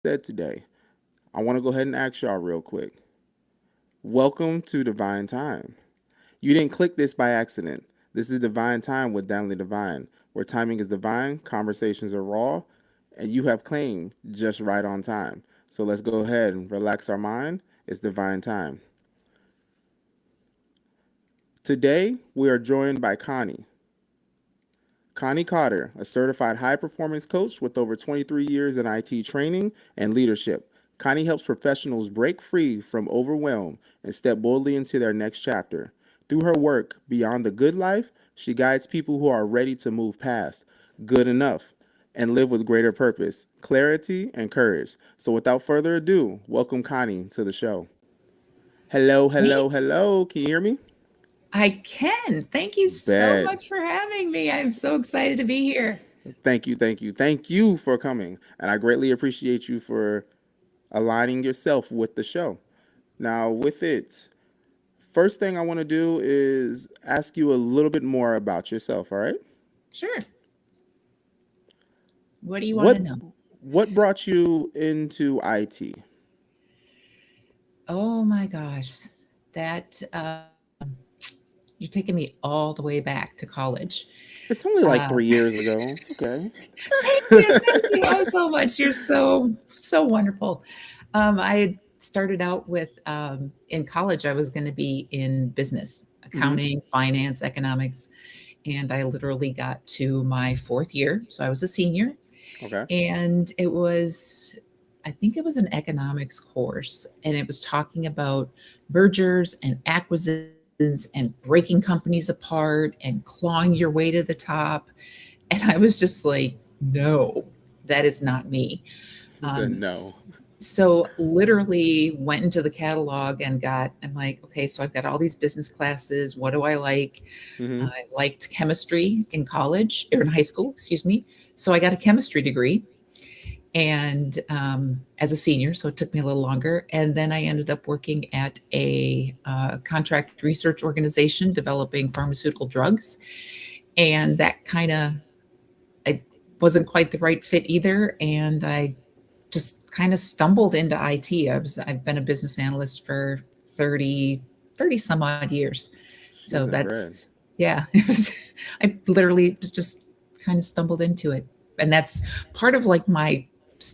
said today, I want to go ahead and ask y'all real quick. Welcome to Divine Time. You didn't click this by accident. This is Divine Time with Danley Divine, where timing is divine, conversations are raw, and you have claimed just right on time. So let's go ahead and relax our mind. It's Divine Time. Today, we are joined by Connie. Connie Cotter, a certified high performance coach with over 23 years in IT training and leadership. Connie helps professionals break free from overwhelm and step boldly into their next chapter. Through her work, Beyond the Good Life, she guides people who are ready to move past good enough and live with greater purpose, clarity, and courage. So without further ado, welcome Connie to the show. Hello, hello, Me? hello. Can you hear me? I can. Thank you so Bad. much for having me. I'm so excited to be here. Thank you for coming. And I greatly appreciate you for aligning yourself with the show. Now, with it, first thing I want to do is ask you a little bit more about yourself, all right? Sure. What do you want What to know? what brought you into IT? Oh my gosh. That you're taking me all the way back to college. It's only like Uh, 3 years ago. It's okay. thank you oh so much. You're so wonderful. I had started out with in college. I was going to be in business, hmm accounting, finance, economics, and I literally got to my fourth year, so I was a senior, Okay. and it was I think it was an economics course, and it was talking about mergers and acquisitions and breaking companies apart and clawing your way to the top. And I was just like, no, that is not me. She said um, no. so literally went into the catalog and I'm like, okay, so I've got all these business classes, what do I like? hmm I liked chemistry in college or in high school, excuse me. So I got a chemistry degree, and as a senior, so it took me a little longer. And then I ended up working at a contract research organization developing pharmaceutical drugs, and that kind of I wasn't quite the right fit either, and I just kind of stumbled into IT. I've been a business analyst for 30 some odd years. So She's a bread. that's yeah, it was I literally was just kind of stumbled into it. And that's part of like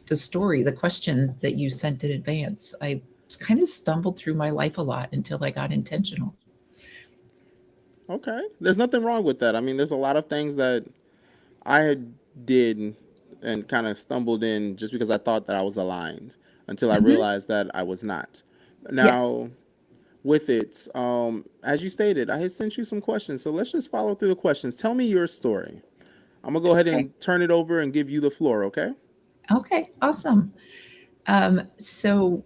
the story, the question that you sent in advance. I kind of stumbled through my life a lot until I got intentional. Okay. There's nothing wrong with that. I mean, there's a lot of things that I had did and kind of stumbled in just because I thought that I was aligned until I Hmm. realized that I was not. Now, Yes. with it, as you stated, I had sent you some questions, so let's just follow through the questions. Tell me your story. I'm gonna go ahead Okay. and turn it over and give you the floor. Okay? Okay. Awesome. So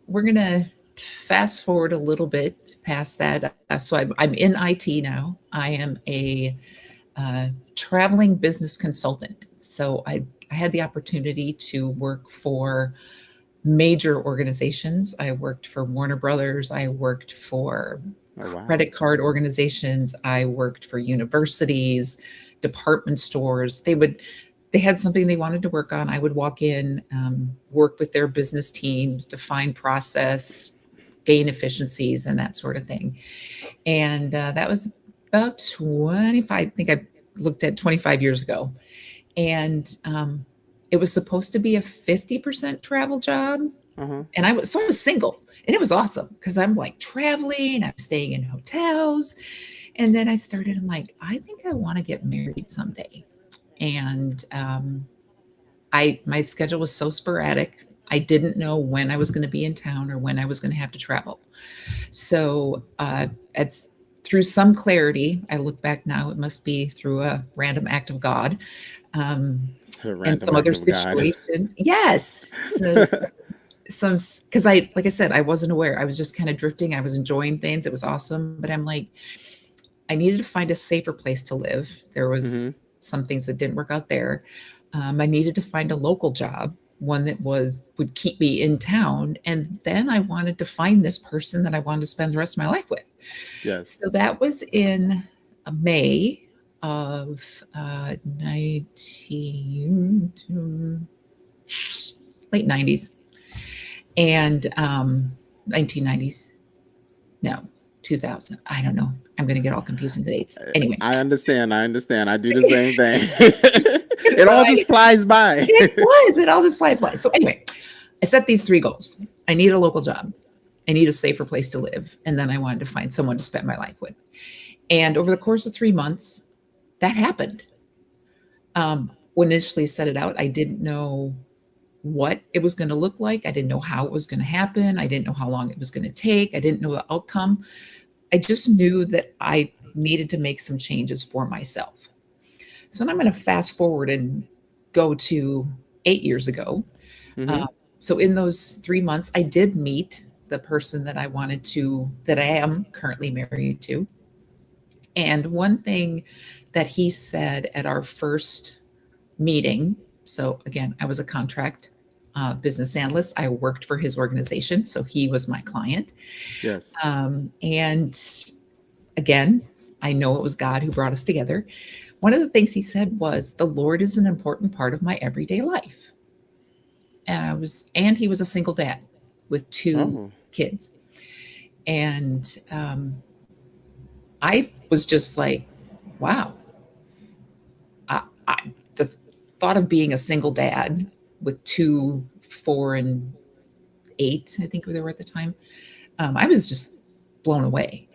we're gonna fast forward a little bit past that. So I'm in IT now. I am a uh, traveling business consultant. So I had the opportunity to work for major organizations. I worked for Warner Brothers. I worked for Oh wow. credit card organizations. I worked for universities, department stores. They had something they wanted to work on. I would walk in, work with their business teams, define process, gain efficiencies, and that sort of thing. And that was about 25, I think I looked at 25 years ago. And it was supposed to be a 50% travel job. Uh huh. And I was single, and it was awesome because I'm like traveling, I'm staying in hotels. And then I started, I'm like, I think I want to get married someday. And my schedule was so sporadic. I didn't know when I was going to be in town or when I was going to have to travel. So it's through some clarity. I look back now, it must be through a random act of God, um, A and random some act other of God. situation. Yes. So some, because like I said, I wasn't aware. I was just kind of drifting. I was enjoying things. It was awesome. But I'm like, I needed to find a safer place to live. There was hmm some things that didn't work out there. I needed to find a local job, one that would keep me in town, and then I wanted to find this person that I wanted to spend the rest of my life with. Yes. So that was in May of 19 late 90s, and 1990s. No, 2000. I don't know. I'm going to get all confused in the dates. Anyway, I understand. I understand. I do the same thing. so It all just flies by. it does. It all just flies by. So anyway, I set these 3 goals. I need a local job. I need a safer place to live. And then I wanted to find someone to spend my life with. And over the course of 3 months, that happened. When initially set it out, I didn't know what it was going to look like. I didn't know how it was going to happen. I didn't know how long it was going to take. I didn't know the outcome. I just knew that I needed to make some changes for myself. So I'm going to fast forward and go to 8 years ago. Mm-hmm. So in those 3 months, I did meet the person that that I am currently married to. And one thing that he said at our first meeting, so again, I was a contract business analyst. I worked for his organization, so he was my client. Yes. And again, I know it was God who brought us together. One of the things he said was, "The Lord is an important part of my everyday life." And he was a single dad with 2 Oh. kids. And I was just like, wow. The thought of being a single dad with 2, 4, and 8, I think they were at the time, I was just blown away.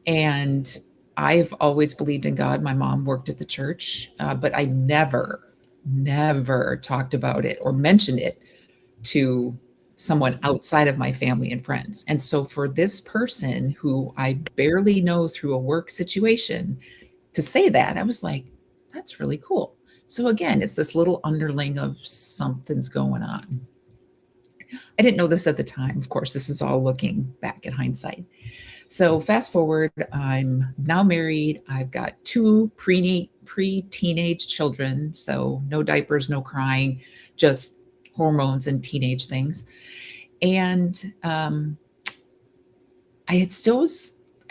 And I've always believed in God. My mom worked at the church, but I never talked about it or mentioned it to someone outside of my family and friends. And so for this person who I barely know through a work situation to say that, I was like, that's really cool. So again, it's this little underling of something's going on. I didn't know this at the time. Of course, this is all looking back in hindsight. So fast forward, I'm now married. I've got 2 pre-teenage children. So no diapers, no crying, just hormones and teenage things. And I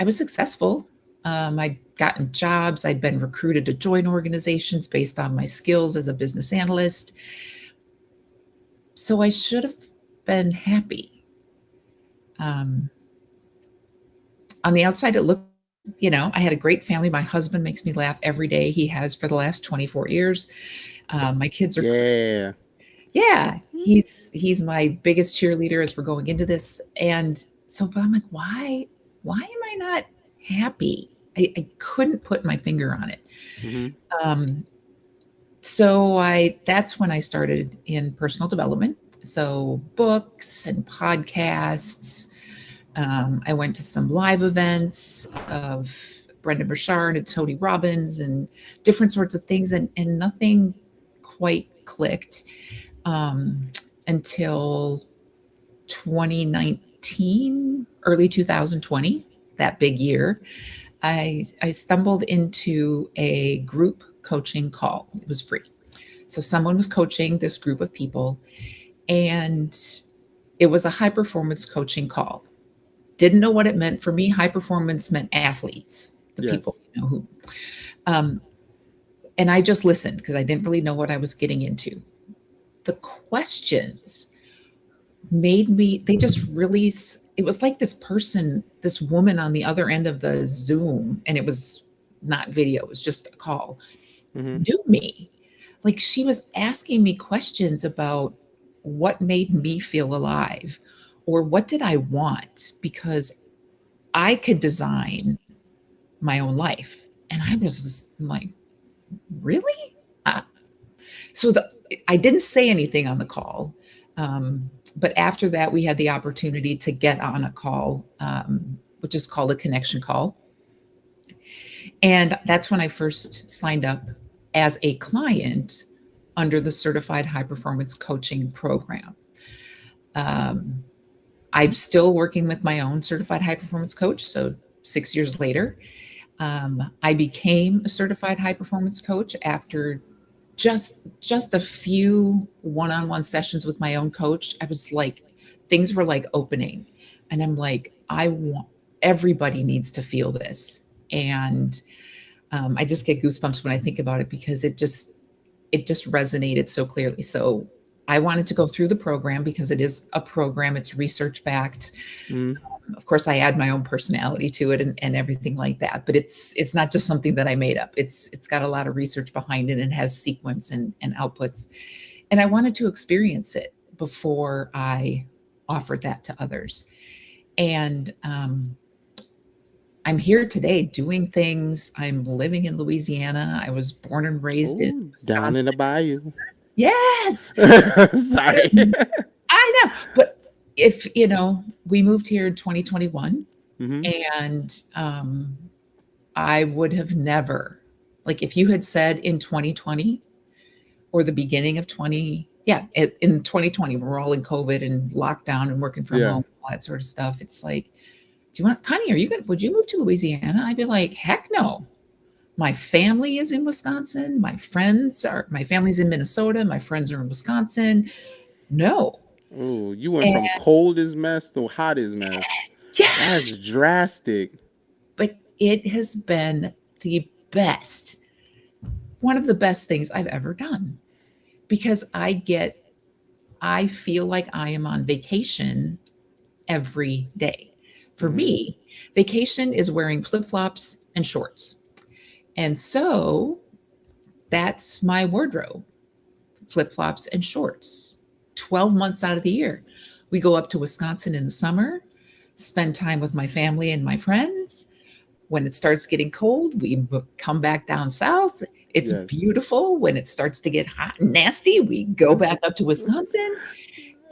was successful. I'd gotten jobs. I'd been recruited to join organizations based on my skills as a business analyst. So I should have been happy. On the outside, it looked, I had a great family. My husband makes me laugh every day. He has for the last 24 years. My kids are, Yeah. yeah, he's my biggest cheerleader as we're going into this. And so, but I'm like, why am I not happy? I couldn't put my finger on it. Mm-hmm. So that's when I started in personal development. So books and podcasts. I went to some live events of Brendan Burchard and Tony Robbins and different sorts of things, and nothing quite clicked until 2019, early 2020, that big year. I stumbled into a group coaching call. It was free. So someone was coaching this group of people, and it was a high performance coaching call. Didn't know what it meant. For me, high performance meant athletes, the people Yes. who, and I just listened because I didn't really know what I was getting into. The questions they just really, it was like this woman on the other end of the Zoom, and it was not video, it was just a call, Mm-hmm. knew me. Like she was asking me questions about what made me feel alive or what did I want, because I could design my own life. And I was just like, really? So I didn't say anything on the call. But after that, we had the opportunity to get on a call, which is called a connection call. And that's when I first signed up as a client under the Certified High Performance Coaching Program. I'm still working with my own certified high performance coach. So 6 years later, I became a certified high performance coach after just a few one-on-one sessions with my own coach. I was like, things were like opening, and I'm like, everybody needs to feel this. And I just get goosebumps when I think about it because it just resonated so clearly. So I wanted to go through the program because it is a program, it's research backed. Mm-hmm. Of course, I add my own personality to it and everything like that. But it's not just something that I made up. It's got a lot of research behind it and has sequence and outputs. And I wanted to experience it before I offered that to others. And I'm here today doing things. I'm living in Louisiana. I was born and raised in Oh, down Wisconsin. in the bayou. Yes, Sorry. I know. But if, we moved here in 2021, Mm-hmm. and I would have never, like, if you had said in 2020 or the beginning of 20, yeah, in 2020, we're all in COVID and lockdown and working from Yeah. home, all that sort of stuff. It's like, do you want, Connie, would you move to Louisiana? I'd be like, heck no. My family is in Wisconsin. My family's in Minnesota. My friends are in Wisconsin. No. Oh, you went And from cold as mess to hot as mess. yes, That's drastic. but it has been the best, one of the best things I've ever done because I feel like I am on vacation every day. For Mm-hmm. me, vacation is wearing flip flops and shorts. And so that's my wardrobe, flip flops and shorts, 12 months out of the year. We go up to Wisconsin in the summer, spend time with my family and my friends. When it starts getting cold, we come back down south. It's Yes. beautiful. When it starts to get hot and nasty, we go back up to Wisconsin.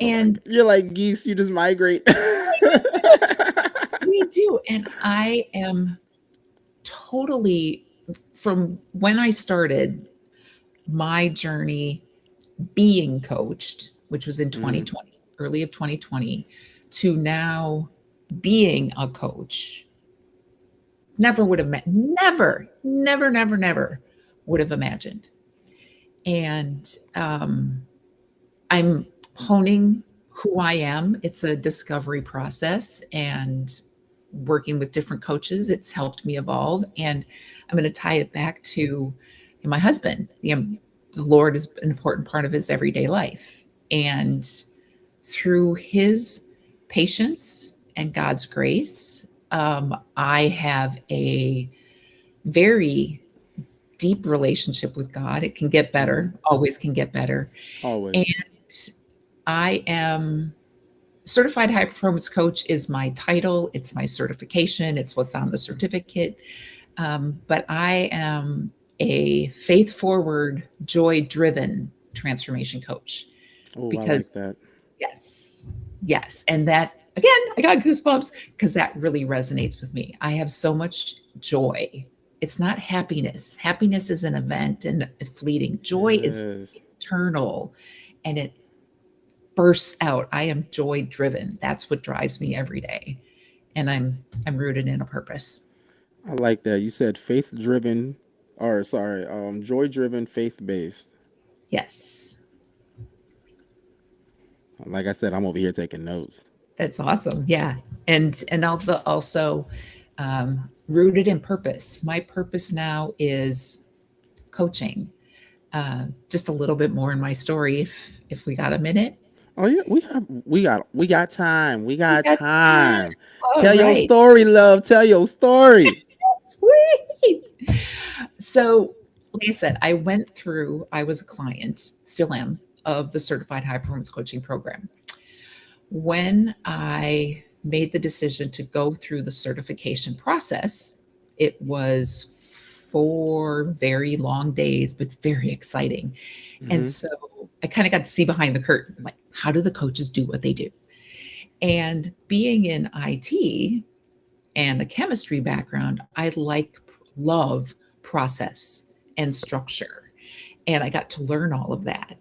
And You're like geese. You just migrate. we do. And I am totally, from when I started my journey being coached, which was in Mm-hmm. 2020, early of 2020, to now being a coach, never would have met, never would have imagined. And I'm honing who I am. It's a discovery process, and working with different coaches, it's helped me evolve. And I'm going to tie it back to my husband. The Lord is an important part of his everyday life. And through his patience and God's grace, I have a very deep relationship with God. It can get Mm-hmm. better, always can get better. And Always. I am certified high performance coach is my title. It's my certification. It's what's on the certificate. But I am a faith forward, joy driven transformation coach Oh, I like because that. yes, yes. And that, again, I got goosebumps because that really resonates with me. I have so much joy. It's not happiness. Happiness is an event and is fleeting. Joy is Yes. eternal and it bursts out. I am joy driven. That's what drives me every day. And I'm rooted in a purpose. I like that. You said faith driven, or sorry, joy driven, faith based. Yes. Like I said, I'm over here taking notes. That's awesome. Yeah. And also rooted in purpose. My purpose now is coaching. Just a little bit more in my story if we got a minute. Oh yeah, we got time. We We got got time. time. All Tell your right. story, love. Tell your story. Sweet. So, like I said, I was a client, still am, of the Certified High Performance Coaching Program. When I made the decision to go through the certification process, it was 4 very long days, but very exciting. And Mm-hmm. so I kind of got to see behind the curtain, like, how do the coaches do what they do? And being in IT and a chemistry background, love process and structure. And I got to learn all of that.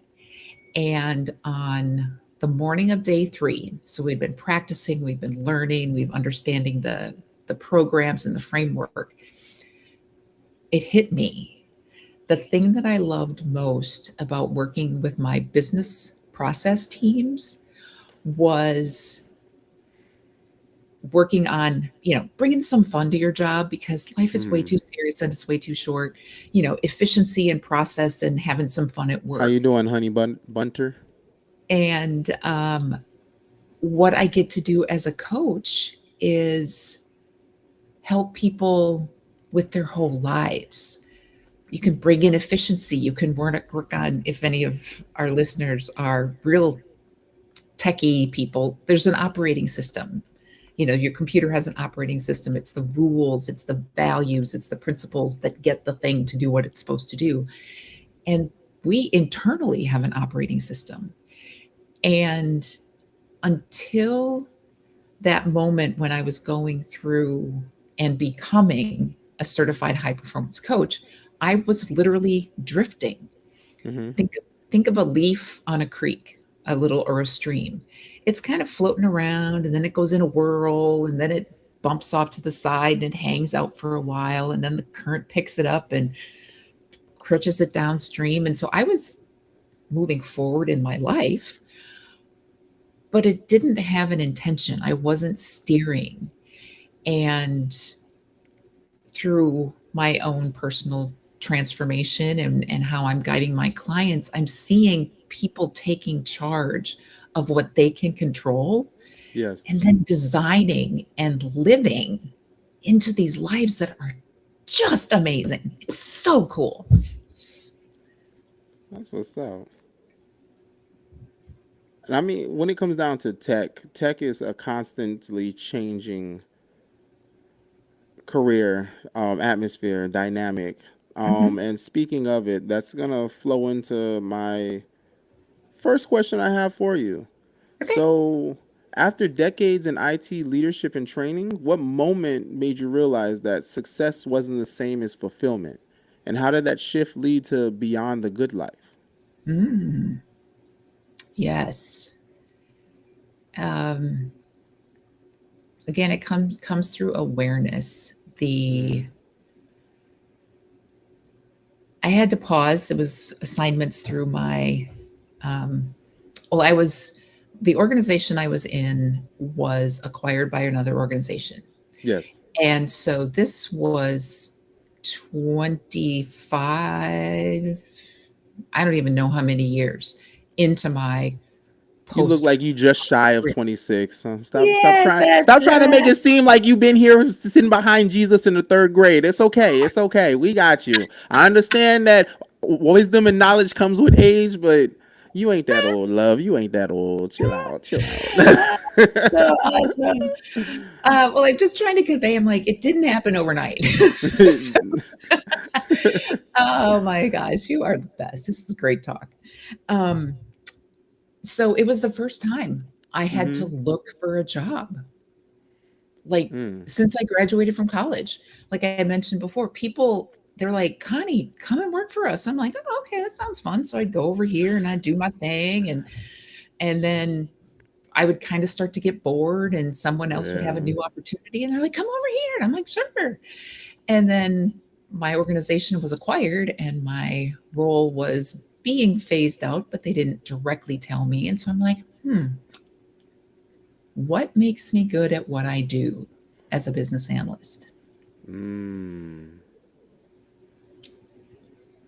And on the morning of day 3, so we've been practicing, we've been learning, we've understanding the programs and the framework. It hit me. The thing that I loved most about working with my business process teams was working on, bringing some fun to your job because life is way Mm-hmm. too serious and it's way too short. Efficiency and process and having some fun at How you work. doing, honey bunter? And what I get to do as a coach is help people with their whole lives. You can bring in efficiency. You can work on, if any of our listeners are real techie people, there's an operating system. You know, your computer has an operating system. It's the rules, it's the values, it's the principles that get the thing to do what it's supposed to do. And we internally have an operating system. And until that moment when I was going through and becoming a certified high performance coach, I was literally drifting. Mm-hmm. Think think of a leaf on a creek, a little or a stream. It's kind of floating around and then it goes in a whirl and then it bumps off to the side and it hangs out for a while and then the current picks it up and crutches it downstream. And so I was moving forward in my life, but it didn't have an intention. I wasn't steering. And through my own personal transformation and how I'm guiding my clients, I'm seeing people taking charge of what they can control Yes. and then designing and living into these lives that are just amazing. It's so cool. That's what's up. And I mean, when it comes down to tech is a constantly changing career atmosphere, dynamic. Mhm. And speaking of it, that's gonna flow into my first question I have for you. Okay. So, after decades in IT leadership and training, what moment made you realize that success wasn't the same as fulfillment? And how did that shift lead to beyond the good life? Mm, yes. Um, Again, it comes through awareness. The Mm. I had to pause. It was assignments through my um, well, I was the organization I was in was acquired by another organization. Yes. And so this was 25, I don't even know how many years into my You look post. like you just shy of 26. Yes, that's Stop trying to make right. it seem like you've been here sitting behind Jesus in the third grade. It's okay. It's okay. We got you. I understand that wisdom and knowledge comes with age, but you ain't that old, love. You ain't that old. Chill out. Chill out. So awesome. Well, I'm just trying to convey, I'm like, it didn't happen overnight. So, oh my gosh, you are the best. This is great talk. Um, so it was the first time I had to Mm-hmm. look for a job. Like Mm. since I graduated from college, like I mentioned before, people they're like, Connie, come and work for us. I'm like, oh, okay, that sounds fun. So I'd go over here and I'd do my thing, and then I would kind of start to get bored, and someone else would have a Yeah. new opportunity, and they're like, come over here. And I'm like, sure. And then my organization was acquired, and my role was being phased out, but they didn't directly tell me. And so I'm like, what makes me good at what I do as a business analyst? Mm.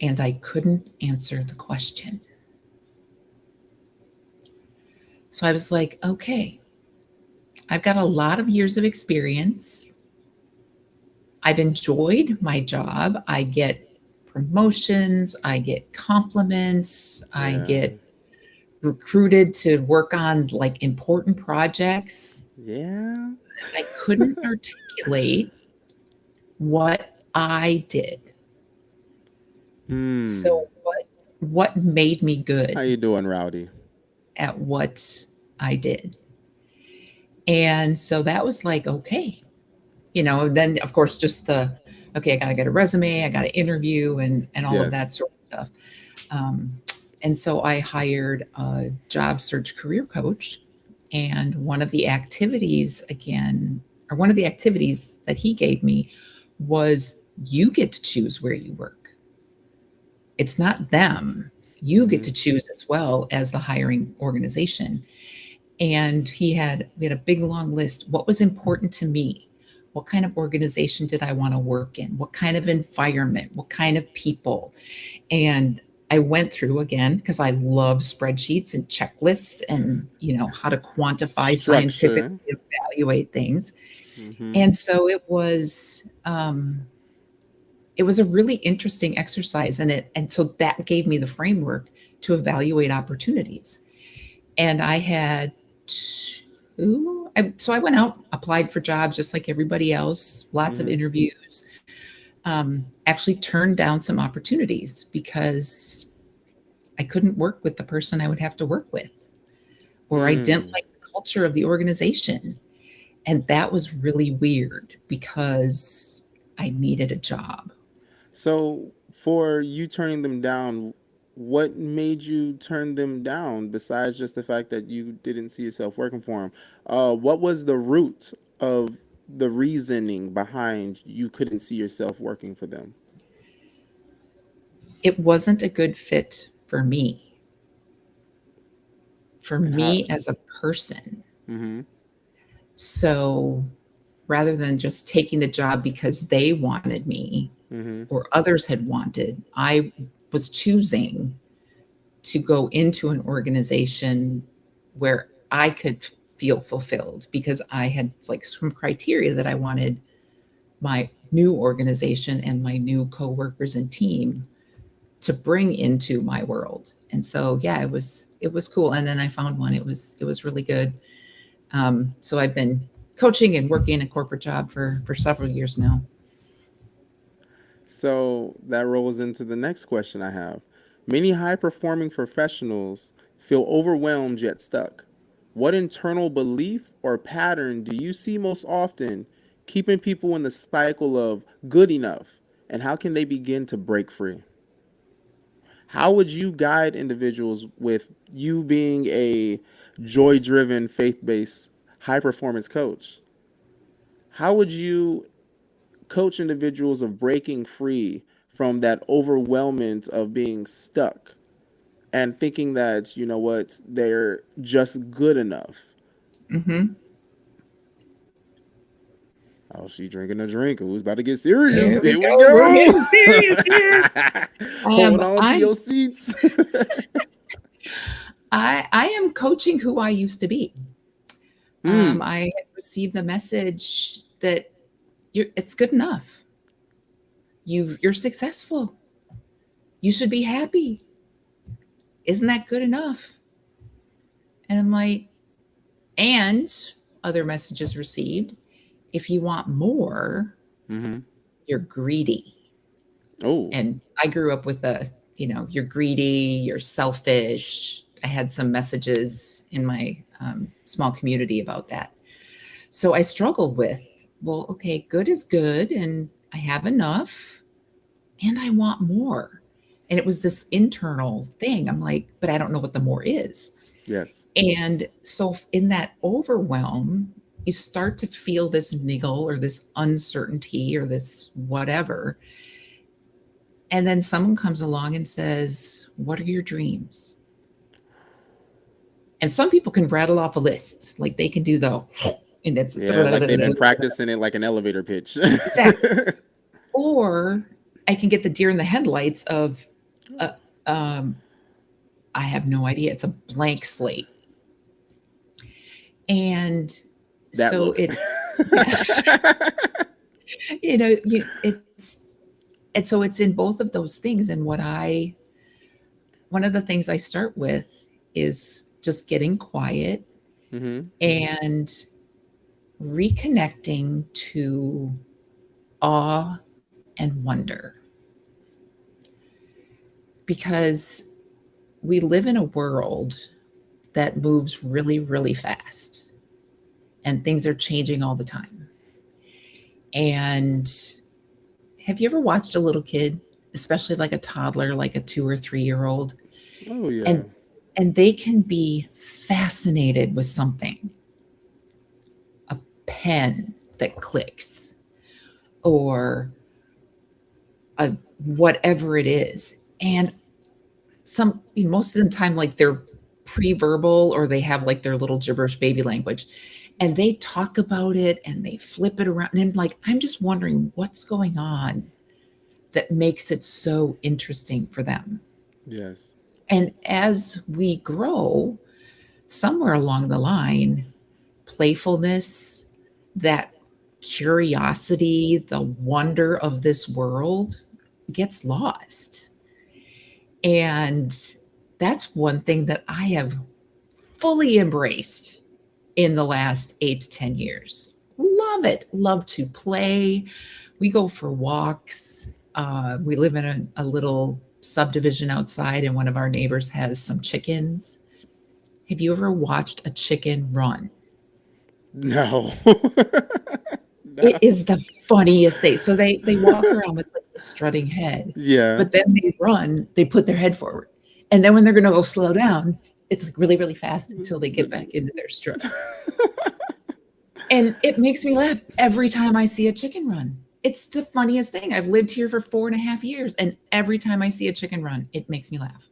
And I couldn't answer the question. So I was like, okay, I've got a lot of years of experience. I've enjoyed my job. I get promotions, I get compliments, I Yeah. get recruited to work on like important projects. Yeah. I couldn't articulate what I did. Hmm. So what made me How good you doing, Rowdy? at what I did? And so that was like, okay, and then of course just the okay, I got to get a resume, I got to interview and all of that Yes. sort of stuff. Um, and so I hired a job search career coach, and one of the activities that he gave me was you get to choose where you work. It's not them. You get Mm-hmm. to choose as well as the hiring organization. And we had a big long list. What was important to me? What kind of organization did I want to work in? What kind of environment? What kind of people? And I went through again because I love spreadsheets and checklists and, how to quantify, scientifically Structure. evaluate things. Mm-hmm. And so it was a really interesting exercise, and so that gave me the framework to evaluate opportunities. And I had so I went out, applied for jobs just like everybody else, lots of Mm-hmm. interviews, actually turned down some opportunities because I couldn't work with the person I would have to work with, or I didn't Mm. like the culture of the organization. And that was really weird because I needed a job. So, for you turning them down, what made you turn them down besides just the fact that you didn't see yourself working for them? What was the root of the reasoning behind you couldn't see yourself working for them? It wasn't a good fit for And how? me as a person. Mm-hmm. So rather than just taking the job because they wanted me Mm-hmm. or others had wanted, I was choosing to go into an organization where I could feel fulfilled because I had like some criteria that I wanted my new organization and my new coworkers and team to bring into my world. And so yeah, it was cool. And then I found one. It was really good. So I've been coaching and working a corporate job for several years now. So that rolls into the next question I have. Many high performing professionals feel overwhelmed yet stuck. What internal belief or pattern do you see most often keeping people in the cycle of good enough? And how can they begin to break free? How would you guide individuals with you being a joy driven, faith based, high performance coach? How would you coach individuals of breaking free from that overwhelmment of being stuck and thinking that, you know what, they're just good enough? Hmm. Oh, she drinking a drink. Who's about to get serious? Here we Here we go. We're go. getting serious here. Hold on to I'm your seats. I am coaching who I used to be. Mm, I had received the message that it's good enough. You're successful. You should be happy. Isn't that good enough? And I'm like, and other messages received. If you want more, mm-hmm. you're greedy. Oh, And I grew up with you're greedy, you're selfish. I had some messages in my small community about that. So I struggled with, well, okay, good is good, and I have enough, and I want more. And it was this internal thing. I'm like, but I don't know what the more is. yes. And so in that overwhelm, you start to feel this niggle or this uncertainty or this whatever. And then someone comes along and says, what are your dreams? And some people can rattle off a list, like they can do the, and it's Yeah, like they've been practicing it like an elevator pitch. exactly. Or I can get the deer in the headlights of, uh, um, I have no idea. It's a blank slate. And That so look. yes, it's, and so it's in both of those things. And one of the things I start with is just getting quiet Mm-hmm. and reconnecting to awe and wonder, because we live in a world that moves really, really fast and things are changing all the time. And have you ever watched a little kid, especially like a toddler, like a 2 or 3 year old, Oh, yeah. and they can be fascinated with something, a pen that clicks or a whatever it is. And most of the time, like they're pre-verbal or they have like their little gibberish baby language, and they talk about it and they flip it around. And I'm like, I'm just wondering what's going on that makes it so interesting for them. Yes. And as we grow, somewhere along the line, playfulness, that curiosity, the wonder of this world gets lost. And that's one thing that I have fully embraced in the last 8 to 10 years. Love it. Love to play. We go for walks. We live in a little subdivision outside, and one of our neighbors has some chickens. Have you ever watched a chicken run? No. It No. is the funniest thing. So they walk around with like the strutting head, Yeah. but then they run, they put their head forward. And then when they're gonna go slow down, it's like really, really fast until they get back into their strut. And it makes me laugh every time I see a chicken run. It's the funniest thing. I've lived here for 4.5 years, and every time I see a chicken run, it makes me laugh.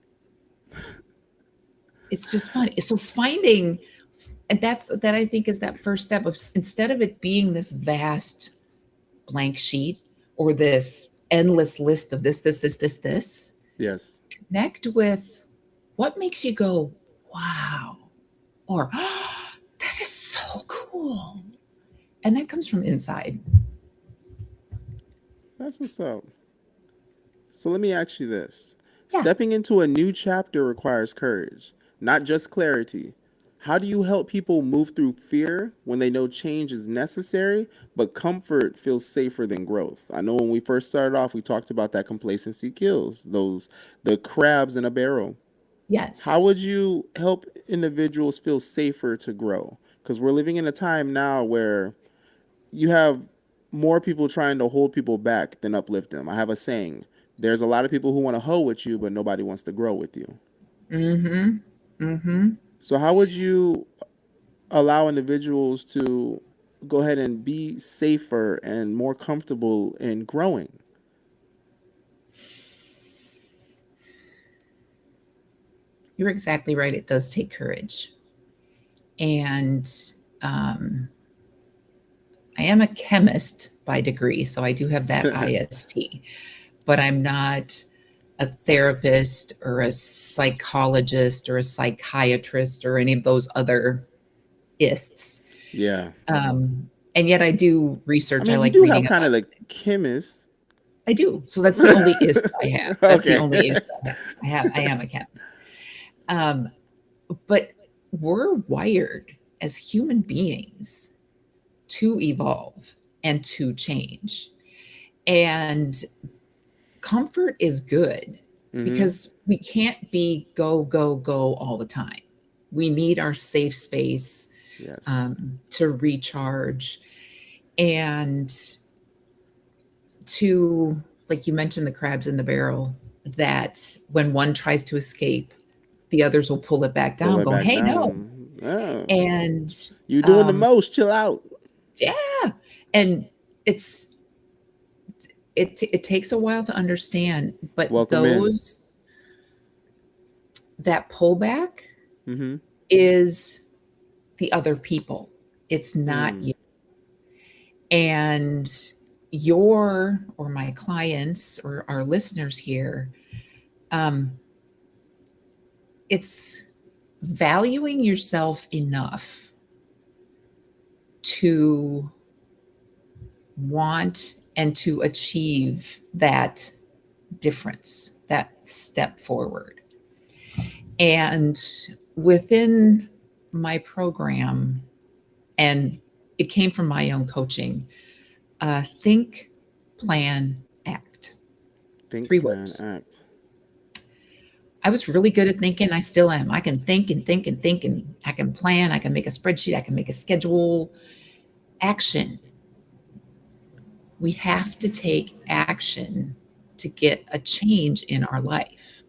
It's just funny. So finding, and that I think is that first step of, instead of it being this vast blank sheet or this endless list of this, Yes. connect with what makes you go, wow, or oh, that is so cool. And that comes from inside. That's what's up. So let me ask you this. Yeah. Stepping into a new chapter requires courage, not just clarity. How do you help people move through fear when they know change is necessary, but comfort feels safer than growth? I know when we first started off, we talked about that complacency kills, the crabs in a barrel. How would Yes. you help individuals feel safer to grow? Because we're living in a time now where you have more people trying to hold people back than uplift them. I have a saying: there's a lot of people who want to hoe with you, but nobody wants to grow with you. Mm-hmm. Mm-hmm. So how would you allow individuals to go ahead and be safer and more comfortable in growing? You're exactly right. It does take courage. And um, I am a chemist by degree, so I do have that IST, but I'm not a therapist or a psychologist or a psychiatrist or any of those other ists. Yeah. And yet I do I research. I mean, you like do have reading kind about. of the chemist. I do. So that's the only ist I have. That's the Okay. only ist I have. I am a chemist. Um, but we're wired as human beings to evolve and to change. And comfort is good Mm-hmm. because we can't be go, go, go all the time. We need our safe space Yes. to recharge and to, like you mentioned, the crabs in the barrel, that when one tries to escape, the others will pull it back Pull down, it going, back hey, no. down. Yeah. And You doing the um, most. Chill out. yeah. And it's, it takes a while to understand, but Welcome in. that pullback Mm-hmm. is the other people. It's not Mm. you. And your or my clients or our listeners here, um, it's valuing yourself enough to want and to achieve that difference, that step forward. And within my program, and it came from my own coaching, think, plan, act. Think, Three plan, words. act. I was really good at thinking. I still am. I can think and think and think, and I can plan. I can make a spreadsheet. I can make a schedule. Action. We have to take action to get a change in our life.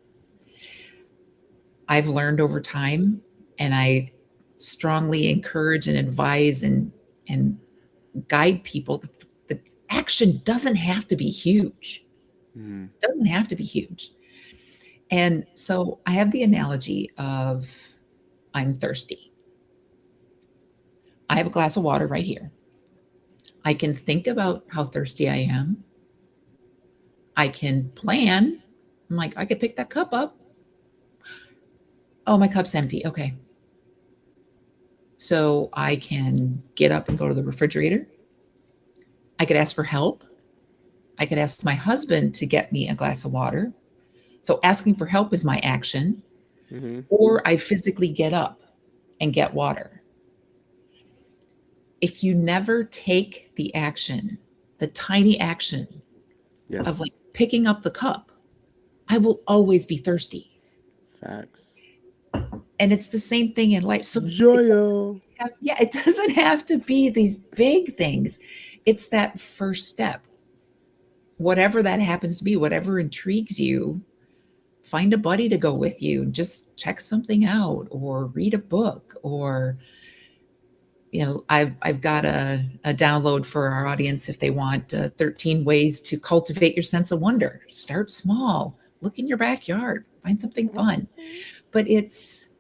I've learned over time, and I strongly encourage and advise and guide people that the action doesn't have to be huge. Mm. It doesn't have to be huge. And so I have the analogy of, I'm thirsty. I have a glass of water right here. I can think about how thirsty I am. I can plan. I'm like, I could pick that cup up. Oh, my cup's empty. Okay. So I can get up and go to the refrigerator. I could ask for help. I could ask my husband to get me a glass of water. So asking for help is my action, Mm-hmm. or I physically get up and get water. If you never take the action, the tiny action of Yes. like picking up the cup, I will always be thirsty. Facts. And it's the same thing in life. So it doesn't Joyo. have, yeah, it doesn't have to be these big things. It's that first step. Whatever that happens to be, whatever intrigues you, find a buddy to go with you and just check something out or read a book or I've got a download for our audience if they want 13 ways to cultivate your sense of wonder. Start small, look in your backyard, find something fun. But it's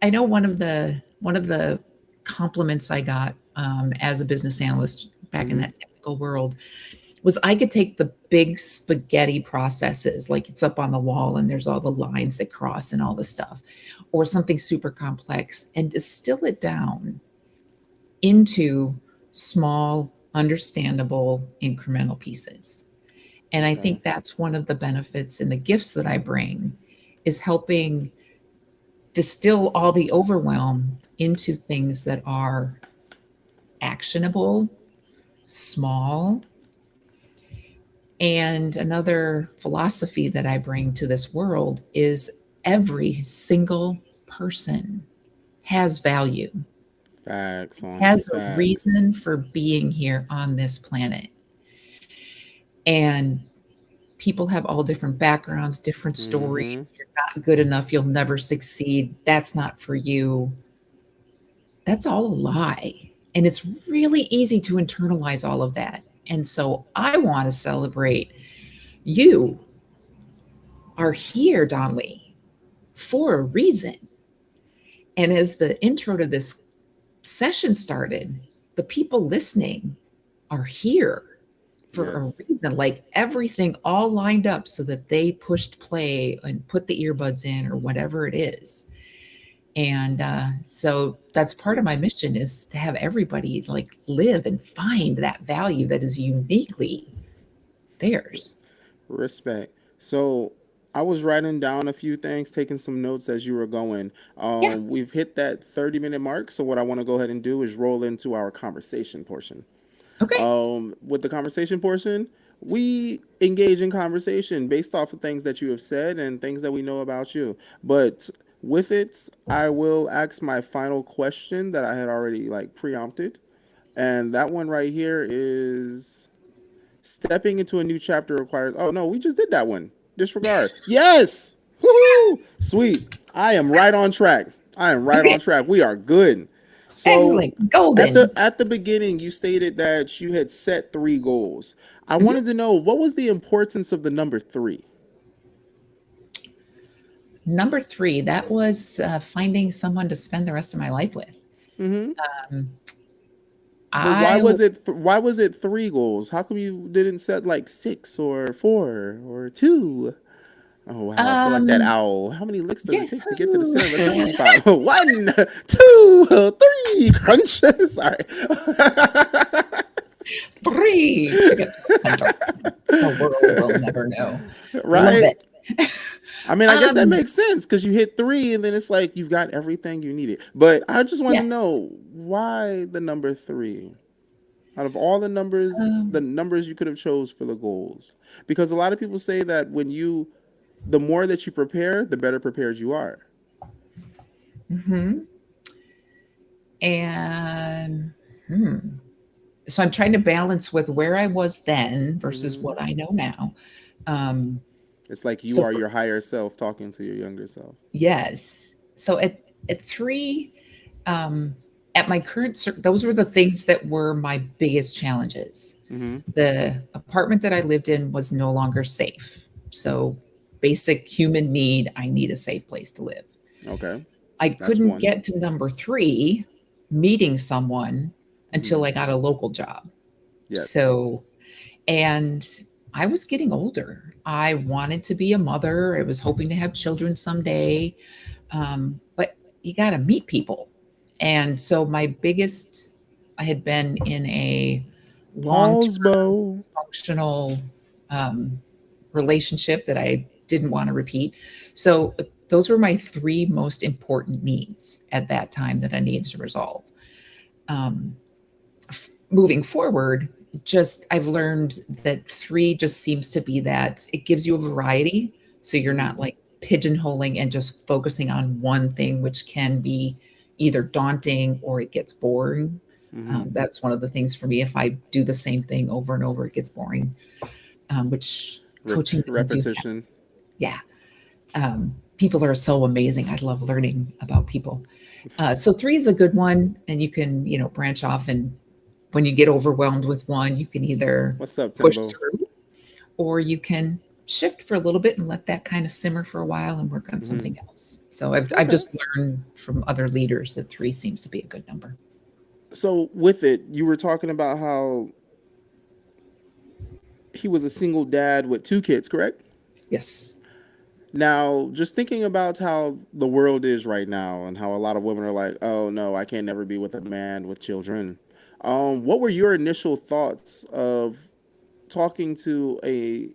I know one of the compliments I got as a business analyst back in Mm-hmm. that technical world was I could take the big spaghetti processes, like it's up on the wall and there's all the lines that cross and all the stuff, or something super complex, and distill it down into small, understandable, incremental pieces. And I Okay. think that's one of the benefits and the gifts that I bring is helping distill all the overwhelm into things that are actionable, small. And another philosophy that I bring to this world is every single person has value, Facts on it. has a Facts. reason for being here on this planet. And people have all different backgrounds, different Mm-hmm. stories. You're not good enough, you'll never succeed. That's not for you. That's all a lie. And it's really easy to internalize all of that. And so I want to celebrate you are here, Donley, for a reason. And as the intro to this session started, the people listening are here for a Yes. reason, like everything all lined up so that they pushed play and put the earbuds in or whatever it is. And so that's part of my mission is to have everybody like live and find that value that is uniquely theirs. Respect. So I was writing down a few things, taking some notes as you were going. Yeah. We've hit that 30-minute mark. So what I want to go ahead and do is roll into our conversation portion. Okay. With the conversation portion, we engage in conversation based off of things that you have said and things that we know about you. But with it, I will ask my final question that I had already like preempted. And that one right here is stepping into a new chapter requires. Oh no, we just did that one. Disregard. Yes. Woohoo! Sweet. I am right on track. I am right on Okay. track. We are good. So Excellent. at the Golden. at the beginning, you stated that you had set three goals. I Mhm. wanted to know what was the importance of the number three. Number three, that was finding someone to spend the rest of my life with. Mm-hmm. Um, But why I was it? Why was it three goals? How come you didn't set like six or four or two? Oh wow, I feel like that um owl. How many licks does it yes. take to get to the center of a Tootsie Pop? One, two, three. Crunch. Sorry. Three to get to the center. The world will never know. Love Right? it. I mean, I guess that Um, makes sense because you hit three and then it's like you've got everything you needed. But I just want to yes. know why the number three? Out of all the Um, numbers you could have chose for the goals. Because a lot of people say that the more that you prepare, the better prepared you are. mhm. And hmm. So I'm trying to balance with where I was then versus Hmm. what I know now. Um, It's like you so are for your higher self talking to your younger self. yes. So at three, um, at my those were the things that were my biggest challenges. Hmm. The apartment that I lived in was no longer safe. So basic human need, I need a safe place to live. Okay, I that's couldn't one. get to number three, meeting someone, Hmm. until I got a local job. Yes. So, and I was getting older. I wanted to be a mother. I was hoping to have children someday. But you got to meet people. And so I had been in a long Pause, term Bo. dysfunctional um, relationship that I didn't want to repeat. So those were my three most important needs at that time that I needed to resolve. Um, Moving forward, just I've learned that three just seems to be that it gives you a variety. So you're Mm-hmm. not like pigeonholing and just focusing on one thing, which can be either daunting or it gets boring. Mm-hmm. That's one of the things for me. If I do the same thing over and over, it gets boring, which coaching doesn't do that. Repetition. Yeah. People are so amazing. I love learning about people. So three is a good one, and you can, branch off. And when you get overwhelmed with one, you can either What's up, push Timbo? through, or you can shift for a little bit and let that kind of simmer for a while and work on Mm-hmm. something else. So I've Okay. just learned from other leaders that three seems to be a good number. So with it, you were talking about how he was a single dad with two kids, correct? Yes. Now, just thinking about how the world is right now and how a lot of women are like, oh no, I can't never be with a man with children. What were your initial thoughts of talking to a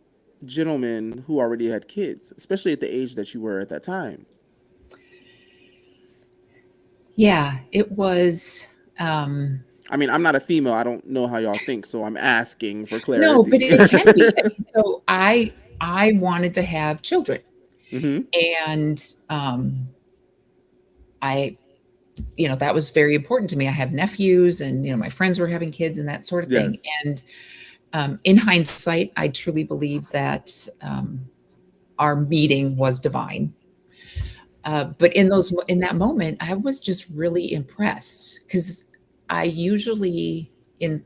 gentleman who already had kids, especially at the age that you were at that time? Yeah, it was. I mean, I'm not a female. I don't know how y'all think, so I'm asking for No, but clarity. it can be. I mean, so I wanted to have children, Mm-hmm. and I that was very important to me. I have nephews, and my friends were having kids and that sort of thing. Yes. And in hindsight, I truly believe that our meeting was divine. But in that moment, I was just really impressed because I usually in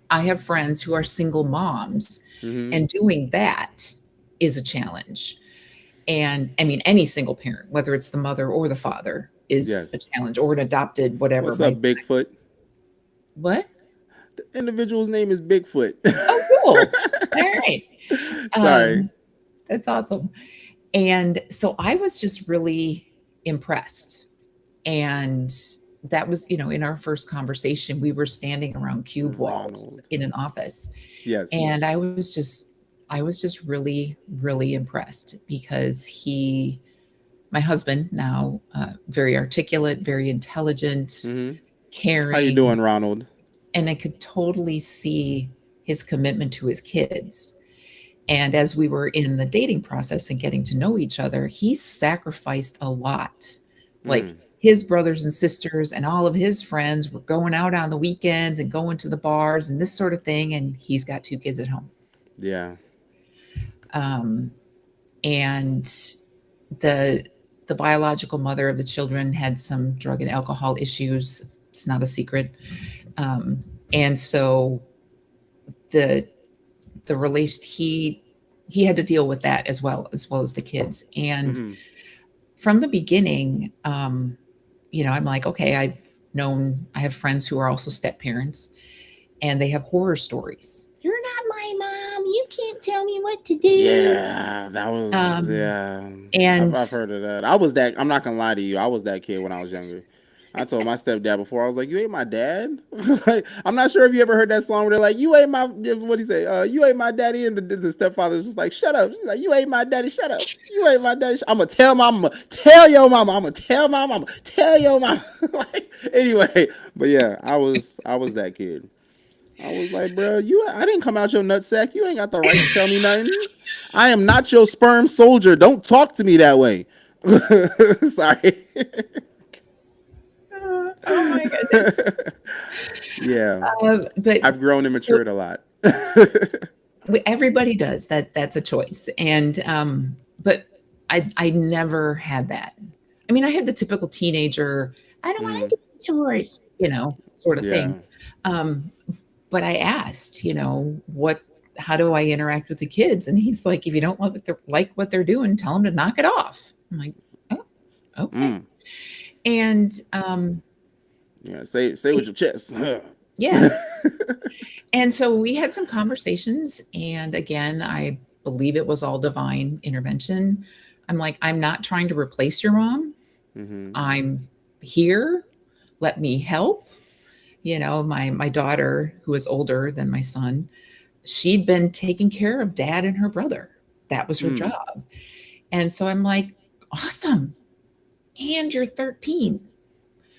I have friends who are single moms, Mm-hmm. and doing that is a challenge. And I mean, any single parent, whether it's the mother or the father, is a Yes. challenge, or an adopted whatever. What's up, Bigfoot? What? The individual's name is Bigfoot. Oh, cool. All right. Sorry. Um, that's awesome. And so I was just really impressed. And that was, in our first conversation, we were standing around cube walls Ronald. in an office. Yes. And I was just really, really impressed because my husband now, very articulate, very intelligent, Mm-hmm. How you caring, doing, Ronald? and I could totally see his commitment to his kids. And as we were in the dating process and getting to know each other, he sacrificed a lot. Like Mm. his brothers and sisters and all of his friends were going out on the weekends and going to the bars and this sort of thing. And he's got two kids at home. Yeah. Um, and the the biological mother of the children had some drug and alcohol issues. It's not a secret. Um, and so the the relation he had to deal with that as well as the kids. And Mm-hmm. from the beginning, I'm like, okay, I have friends who are also step parents, and they have horror stories. You're not my mom. You can't tell me what to do. Yeah, that was Um, yeah. and I've heard of that. I was that. I'm not gonna lie to you. I was that kid when I was younger. I told my stepdad before. I was like, "You ain't my dad." Like, I'm not sure if you ever heard that song where they're like, "You ain't my what do you say? You ain't my daddy," and the stepfather's just like, "Shut up." She's like, "You ain't my daddy. Shut up. You ain't my daddy. I'm gonna tell mama. Tell your mama. I'm gonna tell my mama. Tell your mama." Like, anyway, but yeah, I was that kid. I was like, bro, I didn't come out your nutsack. You ain't got the right to tell me nothing. I am not your sperm soldier. Don't talk to me that way. Sorry. oh my goodness. Yeah, But I've grown and so matured a lot. everybody does that. That's a choice. And but I never had that. I mean, I had the typical teenager, I don't want Mm, to do chores, sort of thing. yeah, Um, but I asked, how do I interact with the kids? And he's like, if you don't like what they're doing, tell them to knock it off. I'm like, oh, okay. mm, And yeah. Say with your chest. yeah. And so we had some conversations. And again, I believe it was all divine intervention. I'm like, I'm not trying to replace your mom. Mm-hmm. I'm here. Let me help. My daughter, who is older than my son, she'd been taking care of dad and her brother. That was her Mm. job. And so I'm like, awesome. And you're 13.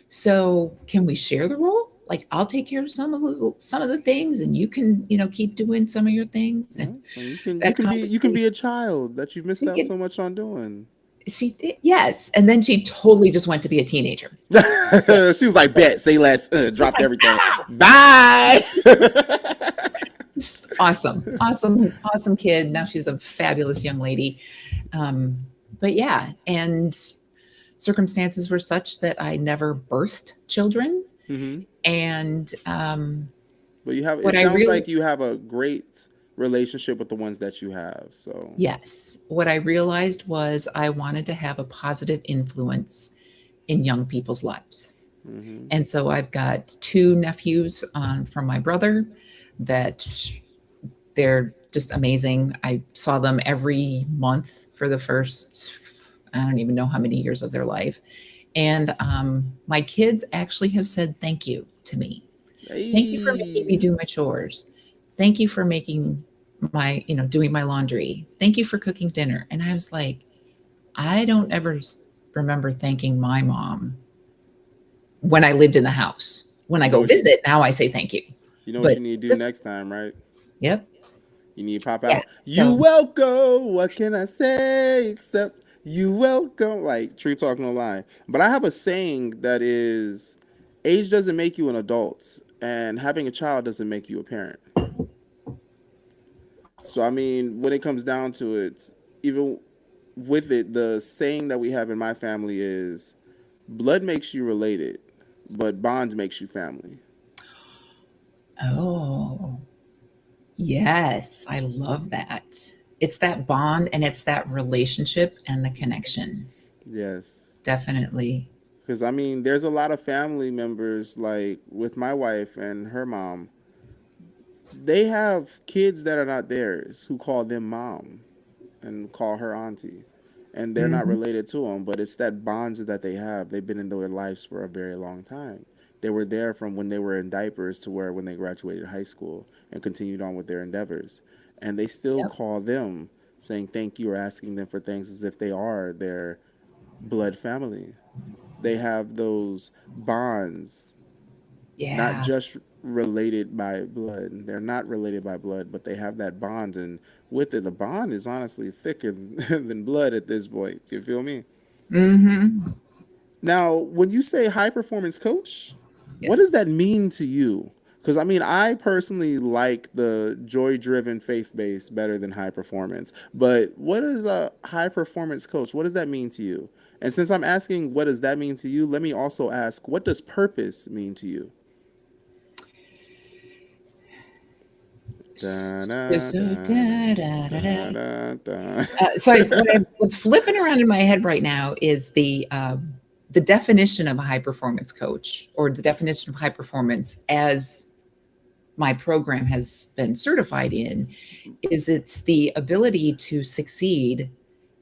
So can we share the role? Like I'll take care of some of the things and you can, keep doing some of your things. Yeah. And So you that can be conversation, a child that you've missed she out could, so much on doing. she did, yes. And then she totally just went to be a teenager. She was like, So bet, say less, she's dropped like, everything. ah, Bye. awesome, awesome, awesome kid. Now she's a fabulous young lady. Um, but yeah, and circumstances were such that I never birthed children. Mm-hmm. And But it what I sounds really, like you have a great relationship with the ones that you have. So, yes, what I realized was I wanted to have a positive influence in young people's lives. mm-hmm. And so I've got two nephews from my brother that they're just amazing. I saw them every month for the first, I don't even know how many years of their life. And my kids actually have said thank you to me. Thank you for making me Hey. do my chores. Thank you for making doing my laundry. Thank you for cooking dinner. And I was like, I don't ever remember thanking my mom when I lived in the house. When I You know go what you visit, now I say thank you. you know what But you need to do this, next time, right? yep, You need to pop yeah. out. You So, welcome. What can I say except you welcome? Like true talk, no lie. But I have a saying that is, age doesn't make you an adult, and having a child doesn't make you a parent. So I mean, when it comes down to it, even with it, the saying that we have in my family is, blood makes you related, but bonds makes you family. oh, yes, I love that. It's that bond and it's that relationship and the connection. Yes. Definitely. Because I mean, there's a lot of family members, like with my wife and her mom, they have kids that are not theirs who call them mom and call her auntie. And they're not Mhm. related to them, but it's that bonds that they have. They've been in their lives for a very long time. They were there from when they were in diapers to where when they graduated high school and continued on with their endeavors. And they still Yep. call them saying thank you or asking them for things as if they are their blood family. They have those bonds, not Yeah. just related by blood. They're not related by blood, but they have that bond, and with it, the bond is honestly thicker than blood at this point. You feel me? Mhm. Now, when you say high performance coach, what does Yes. that mean to you? Because I mean, I personally like the joy driven faith base better than high performance. But what is a high performance coach? What does that mean to you? And since I'm asking what does that mean to you, let me also ask what does purpose mean to you? Da, da, So, da, da, da, da, da. da, da, da. What's flipping around in my head right now is the definition of a high performance coach, or the definition of high performance as my program has been certified in, is it's the ability to succeed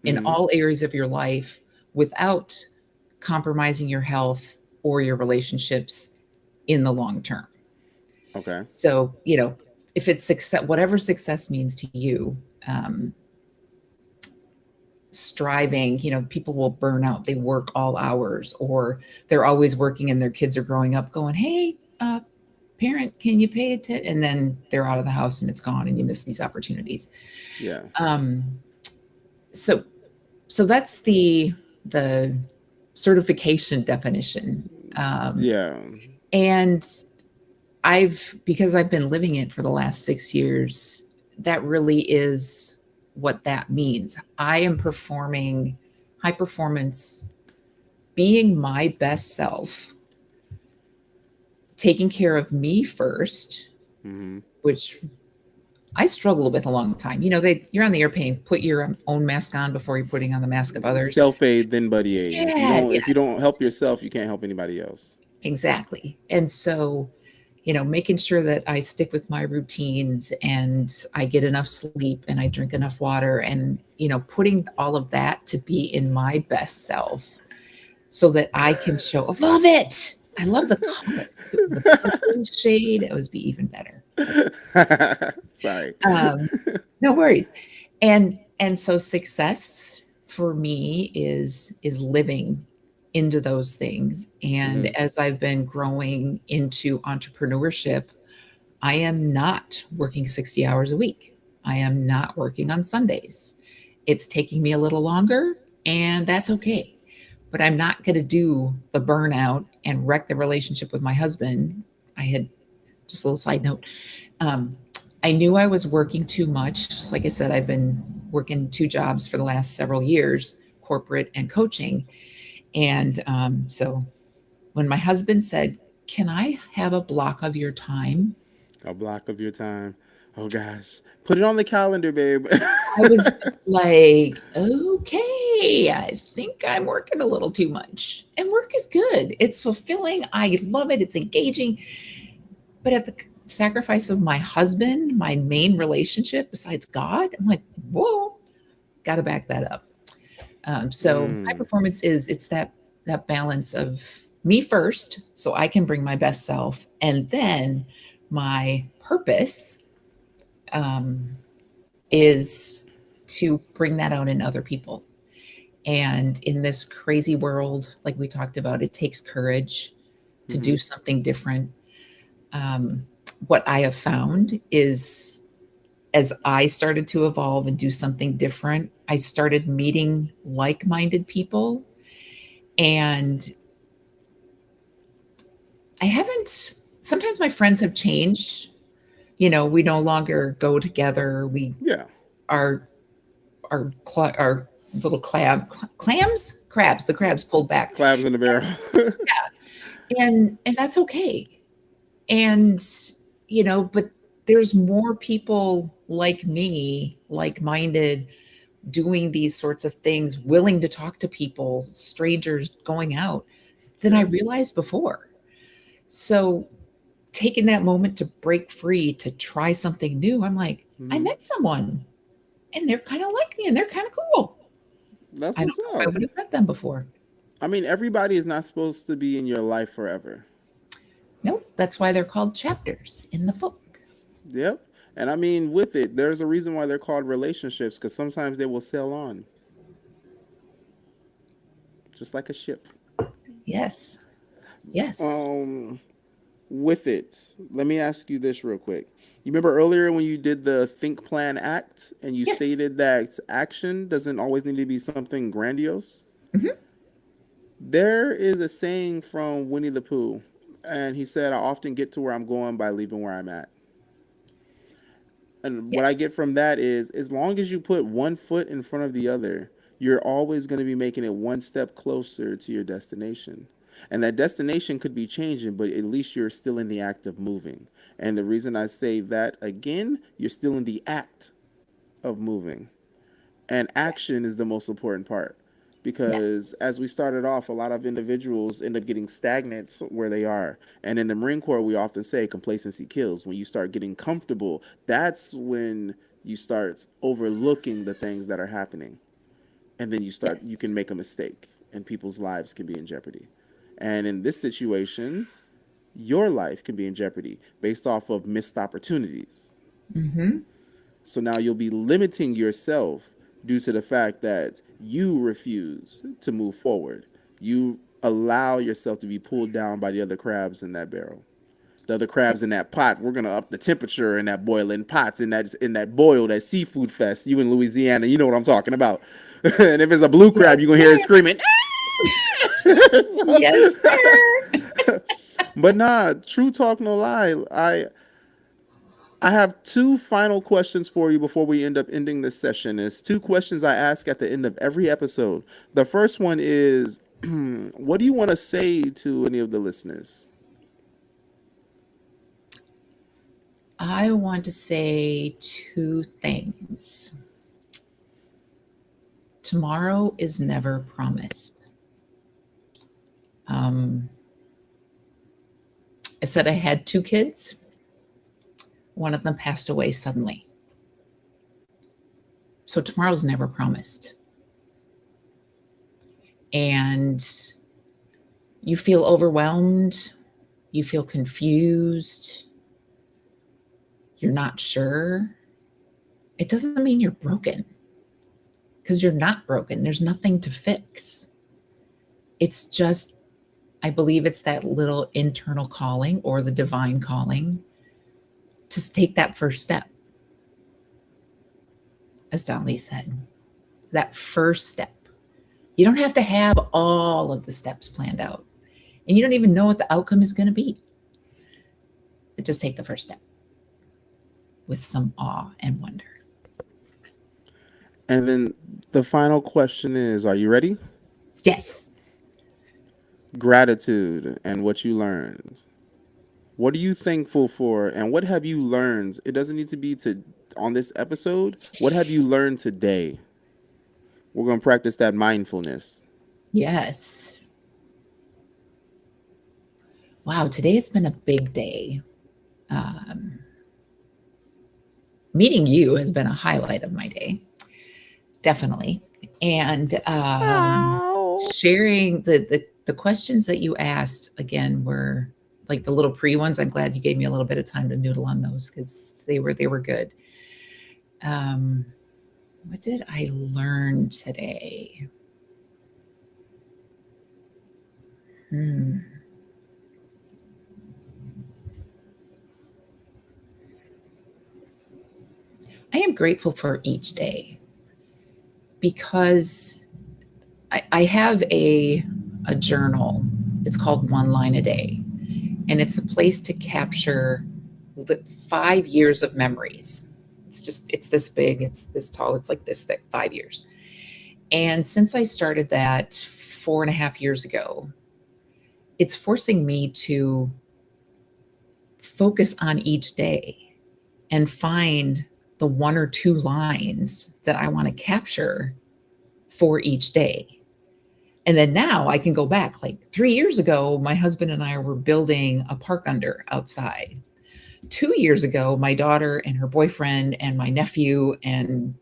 in Hmm. all areas of your life without compromising your health or your relationships in the long term. Okay. So, if it's success, whatever success means to you, um, striving, people will burn out. They work all hours, or they're always working and their kids are growing up going, hey, parent, can you pay attention? And then they're out of the house and it's gone and you miss these opportunities. Yeah. Um, so, so that's the certification definition. Yeah. And because I've been living it for the last 6 years, that really is what that means. I am performing high performance, being my best self, taking care of me first, Hmm. which I struggled with a long time. You're on the airplane, put your own mask on before you're putting on the mask of others. Self aid, then buddy aid. If you Yeah, don't, if you yes, don't help yourself, you can't help anybody else. exactly. And so, making sure that I stick with my routines and I get enough sleep and I drink enough water and, putting all of that to be in my best self so that I can show, I love it. I love the color. If it was a purple shade, it would be even better. Sorry. No worries. And so success for me is living into those things. And Mhm. as I've been growing into entrepreneurship, I am not working 60 hours a week. I am not working on Sundays. It's taking me a little longer, and that's okay. But I'm not going to do the burnout and wreck the relationship with my husband. I had just a little side note. Um, I knew I was working too much. Like I said, I've been working two jobs for the last several years, corporate and coaching. And so when my husband said, "Can I have a block of your time?" A block of your time. Oh gosh. Put it on the calendar, babe. I was just like, okay, I think I'm working a little too much. And work is good. It's fulfilling. I love it. It's engaging. But at the sacrifice of my husband, my main relationship besides God, I'm like, whoa, got to back that up. So high Mm. performance it's that balance of me first, so I can bring my best self, and then my purpose um, is to bring that out in other people. And in this crazy world, like we talked about, it takes courage to Mm-hmm. do something different. Um, what I have found is as I started to evolve and do something different, I started meeting like minded people. And I haven't, sometimes my friends have changed. We no longer go together. We Yeah. are, our little crabs, the crabs pulled back. Clams in the barrel. And that's okay. And, but there's more people like me, like minded, doing these sorts of things, willing to talk to people, strangers going out than I Yes. realized before. So taking that moment to break free, to try something new, I'm like, I Mm-hmm. met someone and they're kind of like me and they're kind of cool. That's I don't what's know if I up. would have met them before. I mean, everybody is not supposed to be in your life forever. Nope. That's why they're called chapters in the book. Yep. And I mean, with it, there's a reason why they're called relationships because sometimes they will sail on, just like a ship. Yes. Yes. Um, with it, let me ask you this real quick. You remember earlier when you did the think, plan, act, and you Yes. stated that action doesn't always need to be something grandiose? Hmm. There is a saying from Winnie the Pooh, and he said, I often get to where I'm going by leaving where I'm at. And what I Yes. get from that is as long as you put one foot in front of the other, you're always going to be making it one step closer to your destination. And that destination could be changing, but at least you're still in the act of moving. And the reason I say that again, you're still in the act of moving. And action is the most important part because as Yes. we started off, a lot of individuals end up getting stagnant where they are. And in the Marine Corps, we often say complacency kills. When you start getting comfortable, that's when you start overlooking the things that are happening. And then you can Yes. make a mistake and people's lives can be in jeopardy. And in this situation, your life can be in jeopardy based off of missed opportunities. Mm-hmm. So now you'll be limiting yourself due to the fact that you refuse to move forward. You allow yourself to be pulled down by the other crabs in that barrel. The other crabs in that pot. We're gonna up the temperature in that boiling pots in that boil, that seafood fest. You in Louisiana, you know what I'm talking about. And if it's a blue crab, Yes, you're gonna hear it sir. screaming. Yes, sir. But nah, true talk, no lie. I have two final questions for you before we end up ending this session. It's two questions I ask at the end of every episode. The first one is, what do you want to say to any of the listeners? I want to say two things. Tomorrow is never promised. Um, I said I had 2 kids. One of them passed away suddenly. So tomorrow's never promised. And you feel overwhelmed, you feel confused, you're not sure. It doesn't mean you're broken, because you're not broken. There's nothing to fix. It's just, I believe it's that little internal calling or the divine calling to take that first step. As Don Lee said, that first step. You don't have to have all of the steps planned out, and you don't even know what the outcome is going to be. But just take the first step with some awe and wonder. And then the final question is, are you ready? Yes. Gratitude and what you learned. What are you thankful for, and what have you learned? It doesn't need to be on this episode. What have you learned today? We're going to practice that mindfulness. Yes. Wow, today has been a big day. Meeting you has been a highlight of my day, definitely. And sharing the questions that you asked, again, were like the little pre ones. I'm glad you gave me a little bit of time to noodle on those, because they were good. What did I learn today? I am grateful for each day, because I have a journal. It's called One Line a Day, and it's a place to capture 5 years of memories. It's this big, it's this tall, it's like this thick, 5 years. And since I started that 4.5 years ago, it's forcing me to focus on each day and find the 1 or 2 lines that I want to capture for each day. And then now I can go back, like 3 years ago, my husband and I were building a park under outside. 2 years ago, my daughter and her boyfriend and my nephew and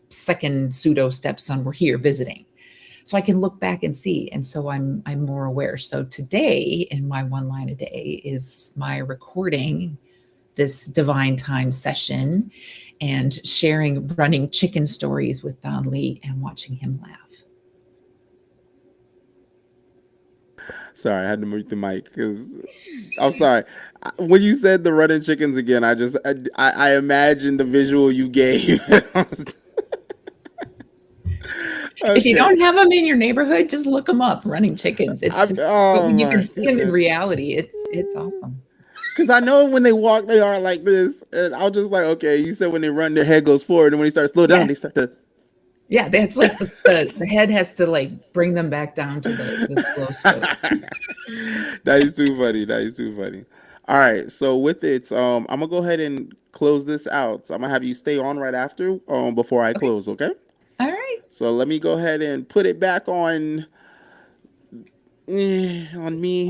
second pseudo stepson were here visiting. So I can look back and see. And so I'm more aware. So today, in my One Line a Day, is my recording this divine time session and sharing running chicken stories with Don Lee and watching him laugh. Sorry, I had to mute the mic because I'm sorry. When you said the running chickens again, I imagined the visual you gave. Okay. If you don't have them in your neighborhood, just look them up. Running chickens. It's just when you can see them in reality, it's awesome. Because I know when they walk, they are like this, and I was just like, okay. You said when they run, their head goes forward, and when they start to slow down, they start to. Yeah, that's like the head has to like bring them back down to the slow slope. That is too funny. That is too funny. All right, so with it, I'm gonna go ahead and close this out. So I'm gonna have you stay on right after, before I close. Okay. All right. So let me go ahead and put it back on. On me.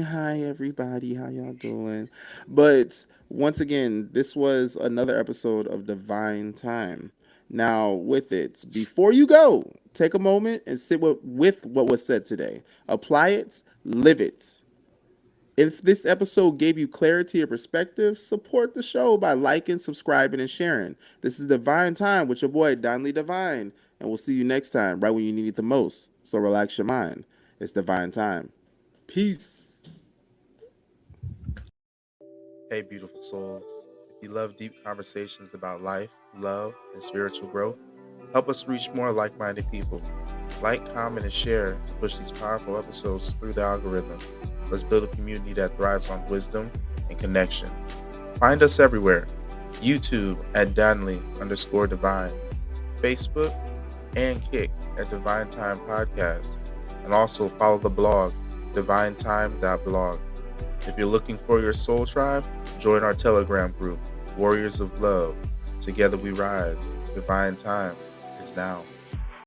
Hi, everybody. How y'all doing? But once again, this was another episode of Divine Time. Now, with it, before you go, take a moment and sit with what was said today. Apply it, live it. If this episode gave you clarity or perspective, support the show by liking, subscribing, and sharing. This is Divine Time with your boy, Don Lee Divine. And we'll see you next time, right when you need it the most. So relax your mind. It's Divine Time. Peace. Hey, beautiful souls. If you love deep conversations about life, love, and spiritual growth, help us reach more like-minded people. Like, comment, and share to push these powerful episodes through the algorithm. Let's build a community that thrives on wisdom and connection. Find us everywhere. YouTube at Donley_Divine. Facebook and Kick at Divine Time Podcast. And also follow the blog, divinetime.blog. If you're looking for your soul tribe, join our Telegram group, Warriors of Love. Together we rise. Divine Time is now.